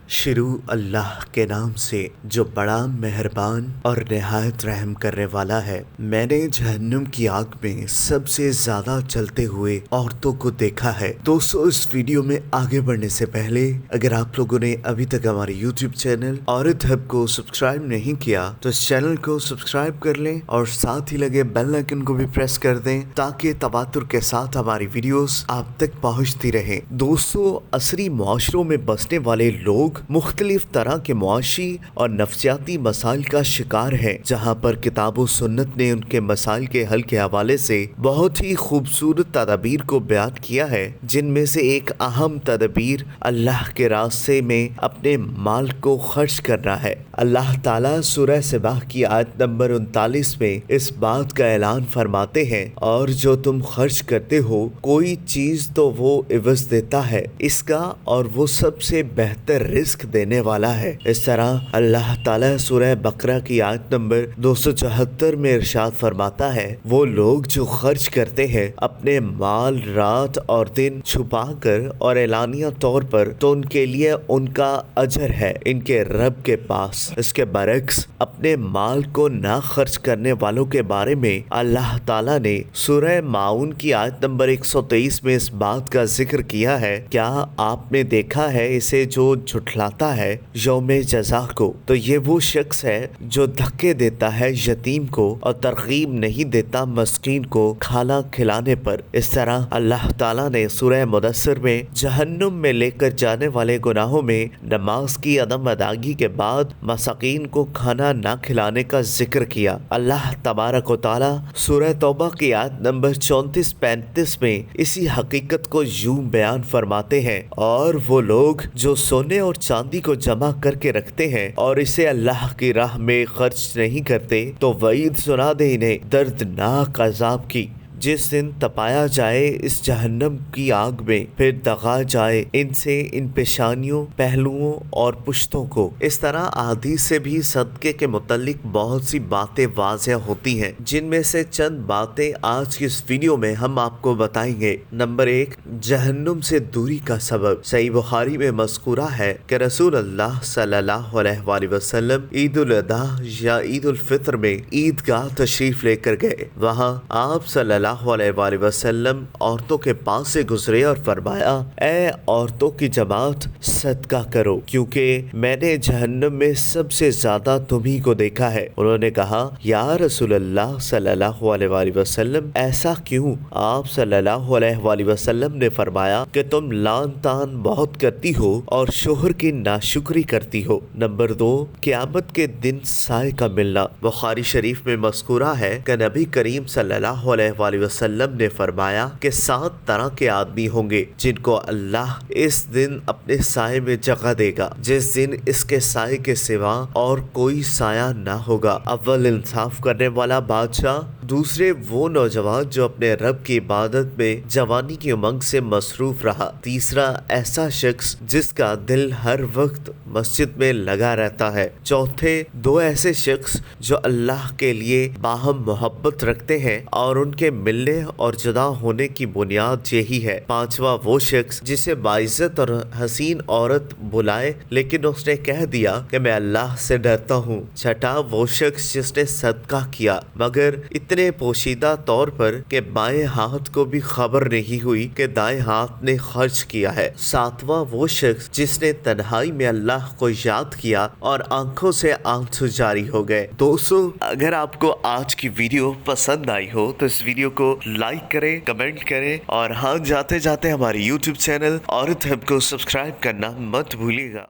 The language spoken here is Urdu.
شروع اللہ کے نام سے جو بڑا مہربان اور نہایت رحم کرنے والا ہے۔ میں نے جہنم کی آگ میں سب سے زیادہ جلتے ہوئے عورتوں کو دیکھا ہے۔ دوستو، اس ویڈیو میں آگے بڑھنے سے پہلے اگر آپ لوگوں نے ابھی تک ہمارے یوٹیوب چینل عورت ہب کو سبسکرائب نہیں کیا تو اس چینل کو سبسکرائب کر لیں اور ساتھ ہی لگے بیل آئیکن کو بھی پریس کر دیں تاکہ تواتر کے ساتھ ہماری ویڈیوز آپ تک پہنچتی رہیں۔ دوستو، عصری معاشروں میں بسنے والے لوگ مختلف طرح کے معاشی اور نفسیاتی مسائل کا شکار ہے، جہاں پر کتاب و سنت نے ان کے مسائل کے حل کے حوالے سے بہت ہی خوبصورت تدابیر کو بیان کیا ہے، جن میں سے ایک اہم تدبیر اللہ کے راستے میں اپنے مال کو خرچ کرنا ہے۔ اللہ تعالیٰ سورہ سبا کی آیت نمبر 39 میں اس بات کا اعلان فرماتے ہیں، اور جو تم خرچ کرتے ہو کوئی چیز تو وہ عوض دیتا ہے اس کا، اور وہ سب سے بہتر رزق دینے والا ہے۔ اس طرح اللہ تعالیٰ سورہ بقرہ کی آیت نمبر 274 میں ارشاد فرماتا ہے، وہ لوگ جو خرچ کرتے ہیں اپنے مال رات اور دن چھپا کر اور اعلانیہ طور پر، تو ان کے لیے ان کا اجر ہے ان کے رب کے پاس۔ اس کے برعکس اپنے مال کو نہ خرچ کرنے والوں کے بارے میں اللہ تعالیٰ نے سورہ ماؤن کی آیت نمبر 123 میں اس بات کا ذکر کیا ہے، کیا آپ نے دیکھا ہے اسے جو جھٹلاتا ہے یوم جزا کو؟ تو یہ وہ شخص ہے جو دھکے دیتا ہے یتیم کو اور ترغیب نہیں دیتا مسکین کو کھانا کھلانے پر۔ اس طرح اللہ تعالیٰ نے سورہ مدثر میں جہنم میں لے کر جانے والے گناہوں میں نماز کی عدم ادائیگی کے بعد مساکین کو کھانا نہ کھلانے کا ذکر کیا۔ اللہ تبارک و تعالیٰ سورہ توبہ کی آیت نمبر 34-35 میں اسی حقیقت کو یوں بیان فرماتے ہیں، اور وہ لوگ جو سونے اور چاندی کو جمع کر کے رکھتے ہیں اور اسے اللہ کی راہ میں خرچ نہیں کرتے، تو وعید سنا دے انہیں دردناک عذاب کی، جس دن تپایا جائے اس جہنم کی آگ میں، پھر دغا جائے ان سے ان پیشانیوں، پہلوؤں اور پشتوں کو۔ اس طرح احادیث سے بھی صدقے کے متعلق بہت سی باتیں واضح ہوتی ہیں، جن میں سے چند باتیں آج کی اس ویڈیو میں ہم آپ کو بتائیں گے۔ نمبر 1، جہنم سے دوری کا سبب۔ صحیح بخاری میں مذکورہ ہے کہ رسول اللہ صلی اللہ علیہ وآلہ وسلم عید الاضحیٰ یا عید الفطر میں عیدگاہ تشریف لے کر گئے۔ وہاں آپ صلی اللہ علیہ وآلہ وسلم عورتوں کے پاس سے گزرے اور فرمایا، اے عورتوں کی جماعت، صدقہ کرو، کیونکہ میں نے جہنم میں سب سے زیادہ تمہیں کو دیکھا ہے۔ انہوں نے کہا، یا رسول اللہ صلی اللہ علیہ وآلہ وسلم، ایسا کیوں؟ آپ صلی اللہ علیہ وآلہ وسلم نے فرمایا کہ تم لان تان بہت کرتی ہو اور شوہر کی ناشکری کرتی ہو۔ نمبر 2، قیامت کے دن سائے کا ملنا۔ بخاری شریف میں مذکورہ ہے کہ نبی کریم صلی اللہ علیہ وآلہ وسلم نے فرمایا کہ 7 طرح کے آدمی ہوں گے جن کو اللہ اس دن اپنے سائے میں جگہ دے گا، جس دن اس کے سائے کے سوا اور کوئی سایہ نہ ہوگا۔ اول انصاف کرنے والا بادشاہ، دوسرے وہ نوجوان جو اپنے رب کی عبادت میں جوانی کی امنگ سے مصروف رہا، تیسرا ایسا شخص جس کا دل ہر وقت مسجد میں لگا رہتا ہے، چوتھے 2 ایسے شخص جو اللہ کے لیے باہم محبت رکھتے ہیں اور ان کے ملنے اور جدا ہونے کی بنیاد یہی ہے، پانچواں وہ شخص جسے باعزت اور حسین عورت بلائے لیکن اس نے کہہ دیا کہ میں اللہ سے ڈرتا ہوں، چھٹا وہ شخص جس نے صدقہ کیا مگر اتنے پوشیدہ طور پر کہ بائیں ہاتھ کو بھی خبر نہیں ہوئی کہ دائیں ہاتھ نے خرچ کیا ہے، ساتواں وہ شخص جس نے تنہائی میں اللہ کو یاد کیا اور آنکھوں سے آنسو جاری ہو گئے۔ دوستو، اگر آپ کو آج کی ویڈیو پسند آئی ہو تو اس ویڈیو کو لائک کریں، کمنٹ کریں، اور ہاں، جاتے جاتے ہماری یوٹیوب چینل عورت ہب کو سبسکرائب کرنا مت بھولیے گا۔